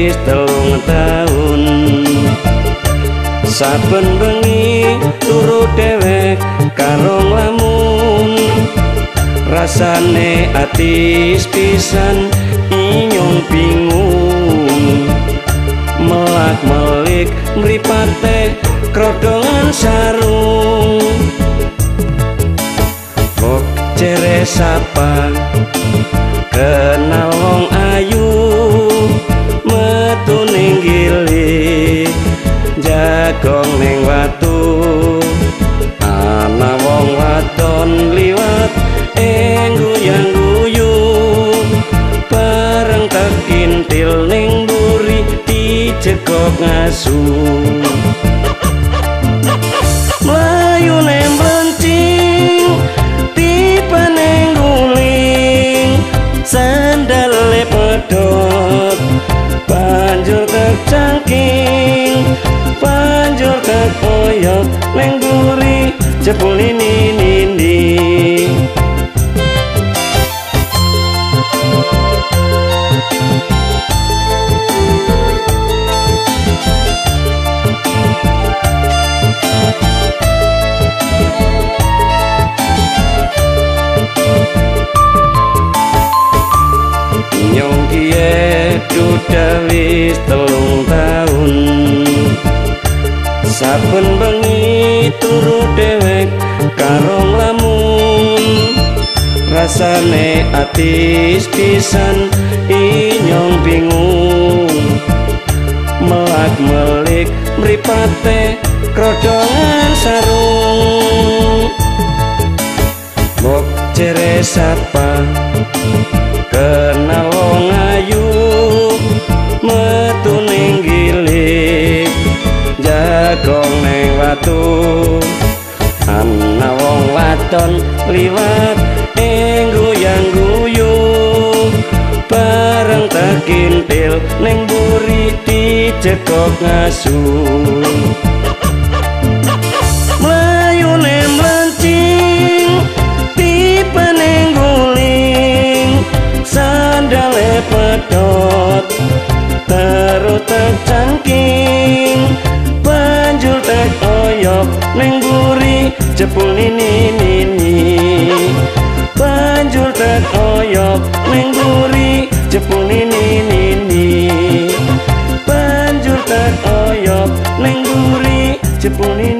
wis 3 taun. Saben bengi turu dhewek karo nglamun, rasane ati pisan inyong bingung. Melak-melik mripate krodongan sarung, kok cere sapa kenal wong ayu, metu ning gili jagong ning watu. Ana wong wadon liwat guyang-guyu, bareng tekintil ning mburi dijegok ngasu. Mlayu ning mlencing tiba ning guling, sandale pedhot banjur kecangking, banjur kekoyok ning mburi jebul nini. Nyong kiye dudah wis 3 taun. Saben bengi turu dhewek karo nglamun, rasane ati pisan inyong bingung. Melak-melik mripate krodongan sarung, mbok cere sapa kenal wong ayu, metu ning gili jagong ning watu. Ana wong wadon liwat guyang-guyu, bareng tekintil ning mburi dijegok ngasu. Mlayu ning mlencing tiba ning guling, sandale pedhot terus tercangking, banjur tekoyok ning mburi jebul nini. Banjur tekoyok ning mburi jebul nini. Banjur tekoyok ning mburi jebul nini.